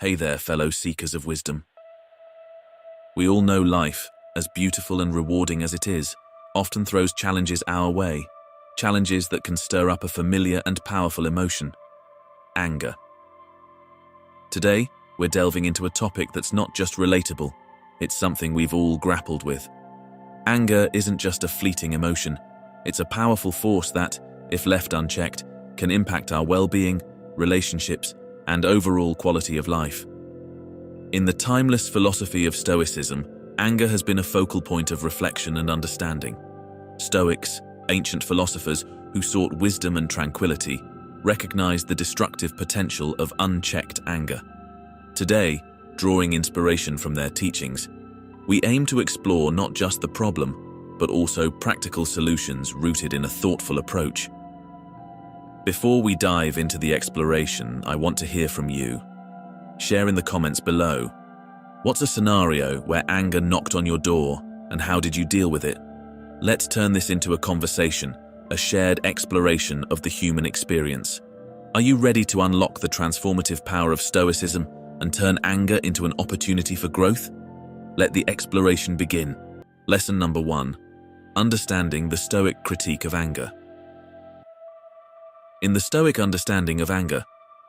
Hey there, fellow seekers of wisdom. We all know life, as beautiful and rewarding as it is, often throws challenges our way, challenges that can stir up a familiar and powerful emotion: anger. Today, we're delving into a topic that's not just relatable, it's something we've all grappled with. Anger isn't just a fleeting emotion, it's a powerful force that, if left unchecked, can impact our well-being, relationships, and overall quality of life. In the timeless philosophy of Stoicism, anger has been a focal point of reflection and understanding. Stoics, ancient philosophers who sought wisdom and tranquility, recognized the destructive potential of unchecked anger. Today, drawing inspiration from their teachings, we aim to explore not just the problem, but also practical solutions rooted in a thoughtful approach. Before we dive into the exploration, I want to hear from you. Share in the comments below. What's a scenario where anger knocked on your door, and how did you deal with it? Let's turn this into a conversation, a shared exploration of the human experience. Are you ready to unlock the transformative power of Stoicism and turn anger into an opportunity for growth? Let the exploration begin. Lesson number 1: Understanding the Stoic critique of anger. In the Stoic understanding of anger,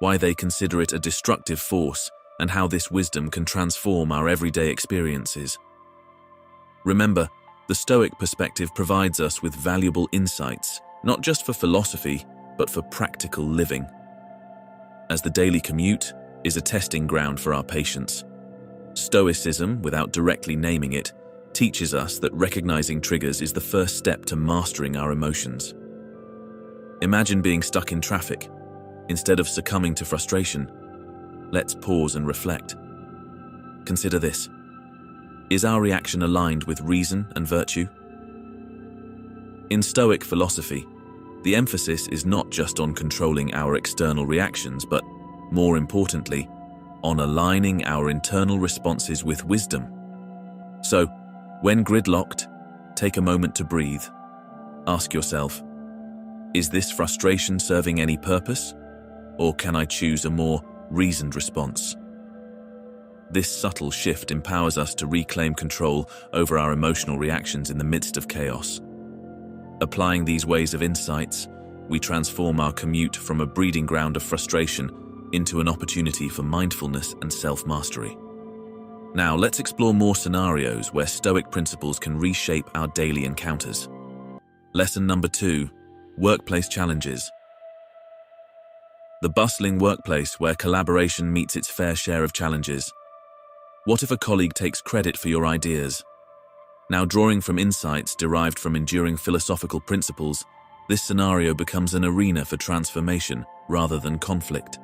why they consider it a destructive force and how this wisdom can transform our everyday experiences. Remember, the Stoic perspective provides us with valuable insights, not just for philosophy, but for practical living. As the daily commute is a testing ground for our patience, Stoicism, without directly naming it, teaches us that recognizing triggers is the first step to mastering our emotions. Imagine being stuck in traffic. Instead of succumbing to frustration, let's pause and reflect. Consider this: is our reaction aligned with reason and virtue? In Stoic philosophy, the emphasis is not just on controlling our external reactions, but, more importantly, on aligning our internal responses with wisdom. So, when gridlocked, take a moment to breathe. Ask yourself, is this frustration serving any purpose? Or can I choose a more reasoned response? This subtle shift empowers us to reclaim control over our emotional reactions in the midst of chaos. Applying these ways of insights, we transform our commute from a breeding ground of frustration into an opportunity for mindfulness and self-mastery. Now, let's explore more scenarios where Stoic principles can reshape our daily encounters. Lesson number 2: Workplace challenges. The bustling workplace where collaboration meets its fair share of challenges. What if a colleague takes credit for your ideas? Now, drawing from insights derived from enduring philosophical principles, this scenario becomes an arena for transformation rather than conflict.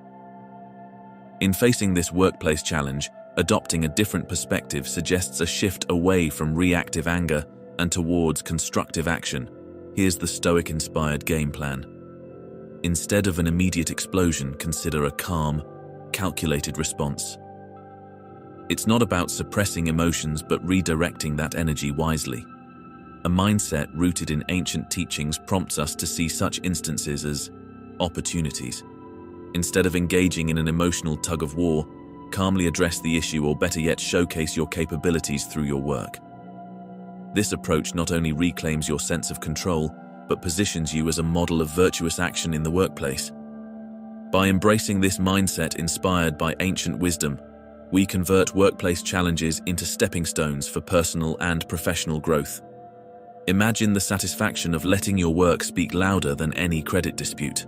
In facing this workplace challenge, adopting a different perspective suggests a shift away from reactive anger and towards constructive action. Here's the Stoic-inspired game plan. Instead of an immediate explosion, consider a calm, calculated response. It's not about suppressing emotions but redirecting that energy wisely. A mindset rooted in ancient teachings prompts us to see such instances as opportunities. Instead of engaging in an emotional tug-of-war, calmly address the issue, or better yet, showcase your capabilities through your work. This approach not only reclaims your sense of control, but positions you as a model of virtuous action in the workplace. By embracing this mindset inspired by ancient wisdom, we convert workplace challenges into stepping stones for personal and professional growth. Imagine the satisfaction of letting your work speak louder than any credit dispute.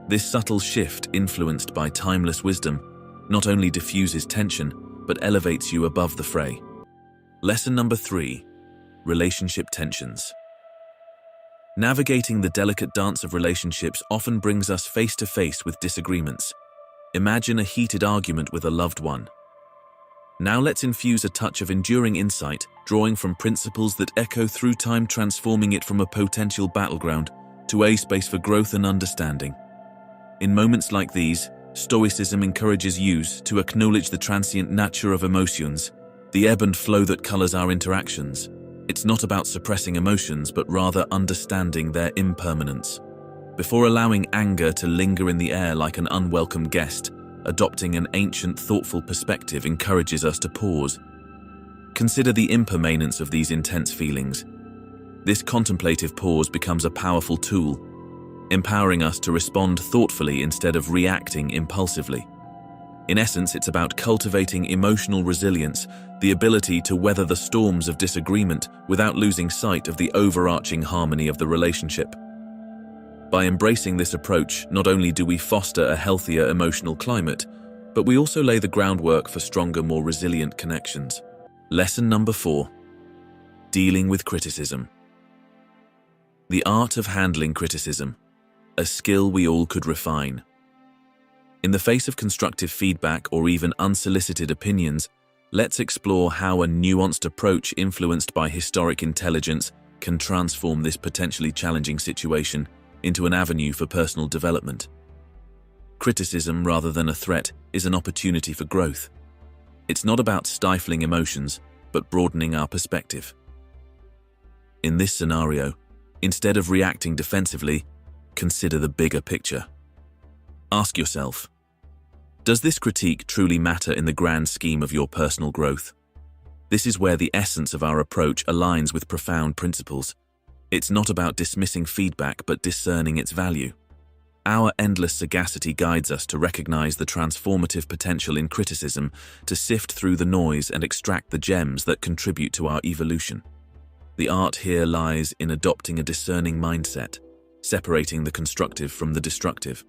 This subtle shift, influenced by timeless wisdom, not only diffuses tension, but elevates you above the fray. Lesson number 3: Relationship tensions. Navigating the delicate dance of relationships often brings us face to face with disagreements. Imagine a heated argument with a loved one. Now let's infuse a touch of enduring insight, drawing from principles that echo through time, transforming it from a potential battleground to a space for growth and understanding. In moments like these, Stoicism encourages us to acknowledge the transient nature of emotions, the ebb and flow that colors our interactions. It's not about suppressing emotions, but rather understanding their impermanence. Before allowing anger to linger in the air like an unwelcome guest, adopting an ancient, thoughtful perspective encourages us to pause. Consider the impermanence of these intense feelings. This contemplative pause becomes a powerful tool, empowering us to respond thoughtfully instead of reacting impulsively. In essence, it's about cultivating emotional resilience, the ability to weather the storms of disagreement without losing sight of the overarching harmony of the relationship. By embracing this approach, not only do we foster a healthier emotional climate, but we also lay the groundwork for stronger, more resilient connections. Lesson number 4. Dealing with criticism. The art of handling criticism, a skill we all could refine. In the face of constructive feedback or even unsolicited opinions, let's explore how a nuanced approach influenced by historic intelligence can transform this potentially challenging situation into an avenue for personal development. Criticism, rather than a threat, is an opportunity for growth. It's not about stifling emotions, but broadening our perspective. In this scenario, instead of reacting defensively, consider the bigger picture. Ask yourself, does this critique truly matter in the grand scheme of your personal growth? This is where the essence of our approach aligns with profound principles. It's not about dismissing feedback, but discerning its value. Our endless sagacity guides us to recognize the transformative potential in criticism, to sift through the noise and extract the gems that contribute to our evolution. The art here lies in adopting a discerning mindset, separating the constructive from the destructive.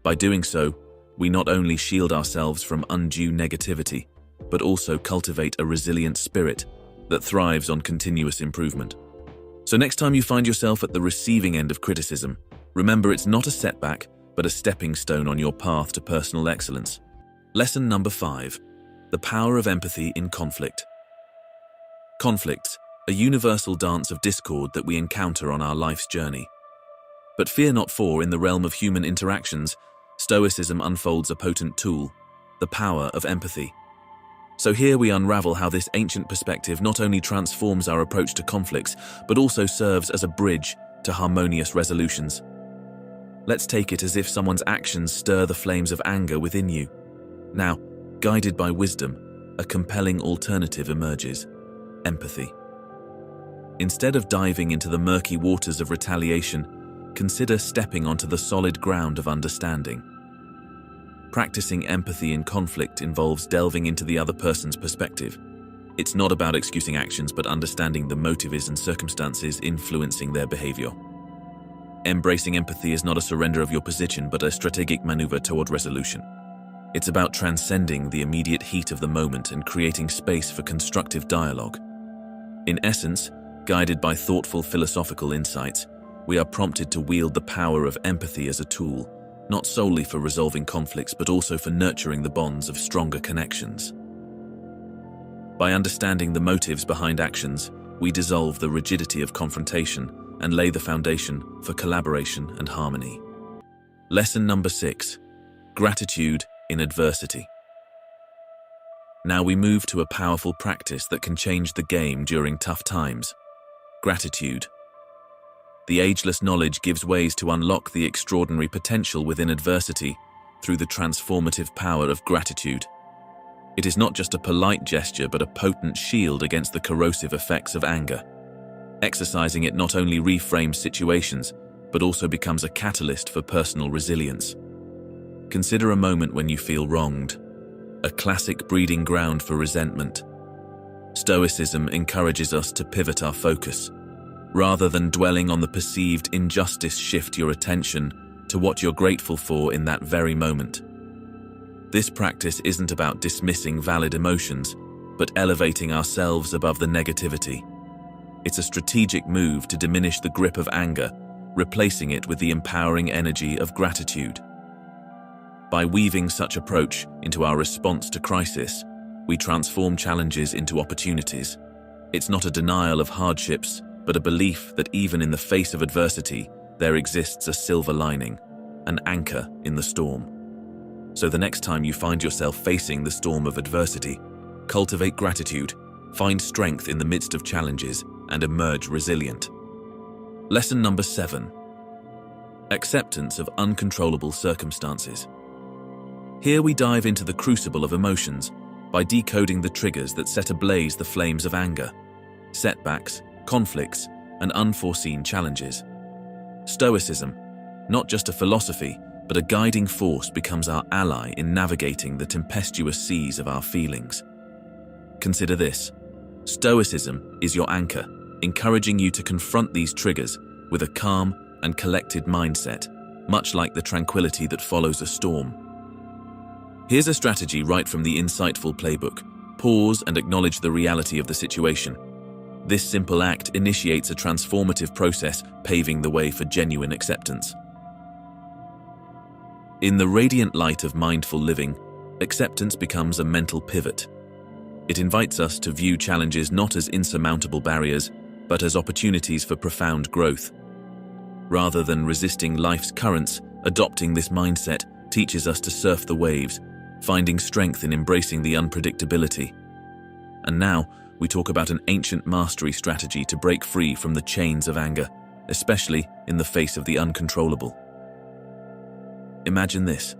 By doing so, we not only shield ourselves from undue negativity, but also cultivate a resilient spirit that thrives on continuous improvement. So next time you find yourself at the receiving end of criticism, remember it's not a setback, but a stepping stone on your path to personal excellence. Lesson number 5. The power of empathy in conflict. Conflicts, a universal dance of discord that we encounter on our life's journey. But fear not, for in the realm of human interactions, Stoicism unfolds a potent tool, the power of empathy. So here we unravel how this ancient perspective not only transforms our approach to conflicts, but also serves as a bridge to harmonious resolutions. Let's take it as if someone's actions stir the flames of anger within you. Now, guided by wisdom, a compelling alternative emerges: empathy. Instead of diving into the murky waters of retaliation, consider stepping onto the solid ground of understanding. Practicing empathy in conflict involves delving into the other person's perspective. It's not about excusing actions, but understanding the motives and circumstances influencing their behavior. Embracing empathy is not a surrender of your position, but a strategic maneuver toward resolution. It's about transcending the immediate heat of the moment and creating space for constructive dialogue. In essence, guided by thoughtful philosophical insights, we are prompted to wield the power of empathy as a tool, not solely for resolving conflicts, but also for nurturing the bonds of stronger connections. By understanding the motives behind actions, we dissolve the rigidity of confrontation and lay the foundation for collaboration and harmony. Lesson number 6. Gratitude in adversity. Now we move to a powerful practice that can change the game during tough times: gratitude. The ageless knowledge gives ways to unlock the extraordinary potential within adversity through the transformative power of gratitude. It is not just a polite gesture, but a potent shield against the corrosive effects of anger. Exercising it not only reframes situations, but also becomes a catalyst for personal resilience. Consider a moment when you feel wronged, a classic breeding ground for resentment. Stoicism encourages us to pivot our focus. Rather than dwelling on the perceived injustice, shift your attention to what you're grateful for in that very moment. This practice isn't about dismissing valid emotions, but elevating ourselves above the negativity. It's a strategic move to diminish the grip of anger, replacing it with the empowering energy of gratitude. By weaving such approach into our response to crisis, we transform challenges into opportunities. It's not a denial of hardships, but a belief that even in the face of adversity, there exists a silver lining, an anchor in the storm. So the next time you find yourself facing the storm of adversity, cultivate gratitude, find strength in the midst of challenges, and emerge resilient. Lesson number 7. Acceptance of uncontrollable circumstances. Here we dive into the crucible of emotions by decoding the triggers that set ablaze the flames of anger, setbacks, conflicts, and unforeseen challenges. Stoicism, not just a philosophy, but a guiding force, becomes our ally in navigating the tempestuous seas of our feelings. Consider this: Stoicism is your anchor, encouraging you to confront these triggers with a calm and collected mindset, much like the tranquility that follows a storm. Here's a strategy right from the insightful playbook. Pause and acknowledge the reality of the situation. This simple act initiates a transformative process, paving the way for genuine acceptance. In the radiant light of mindful living, acceptance becomes a mental pivot. It invites us to view challenges not as insurmountable barriers, but as opportunities for profound growth. Rather than resisting life's currents, adopting this mindset teaches us to surf the waves, finding strength in embracing the unpredictability. And now, we talk about an ancient mastery strategy to break free from the chains of anger, especially in the face of the uncontrollable. Imagine this: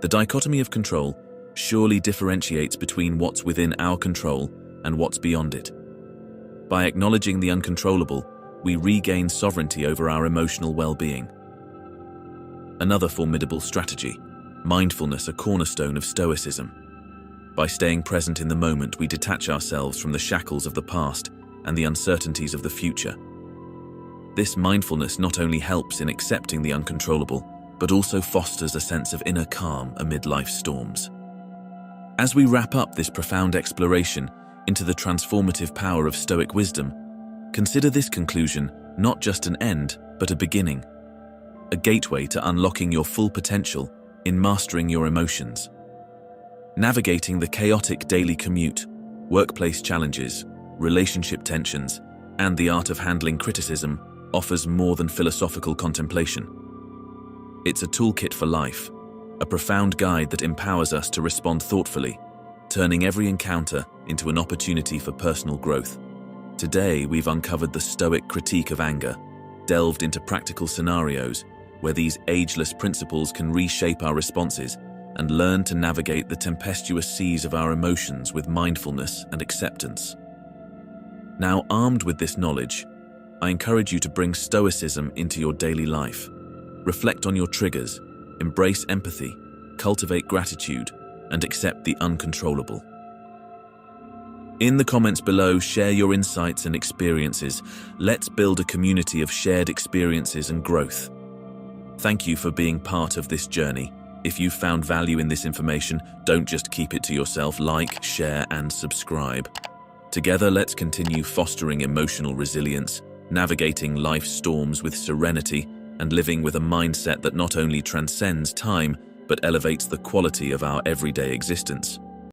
the dichotomy of control surely differentiates between what's within our control and what's beyond it. By acknowledging the uncontrollable, we regain sovereignty over our emotional well-being. Another formidable strategy: mindfulness, a cornerstone of Stoicism. By staying present in the moment, we detach ourselves from the shackles of the past and the uncertainties of the future. This mindfulness not only helps in accepting the uncontrollable, but also fosters a sense of inner calm amid life's storms. As we wrap up this profound exploration into the transformative power of Stoic wisdom, consider this conclusion not just an end, but a beginning, a gateway to unlocking your full potential in mastering your emotions. Navigating the chaotic daily commute, workplace challenges, relationship tensions, and the art of handling criticism offers more than philosophical contemplation. It's a toolkit for life, a profound guide that empowers us to respond thoughtfully, turning every encounter into an opportunity for personal growth. Today, we've uncovered the Stoic critique of anger, delved into practical scenarios where these ageless principles can reshape our responses, and learn to navigate the tempestuous seas of our emotions with mindfulness and acceptance. Now, armed with this knowledge, I encourage you to bring Stoicism into your daily life. Reflect on your triggers, embrace empathy, cultivate gratitude, and accept the uncontrollable. In the comments below, share your insights and experiences. Let's build a community of shared experiences and growth. Thank you for being part of this journey. If you found value in this information, don't just keep it to yourself. Like, share, and subscribe. Together, let's continue fostering emotional resilience, navigating life's storms with serenity, and living with a mindset that not only transcends time, but elevates the quality of our everyday existence.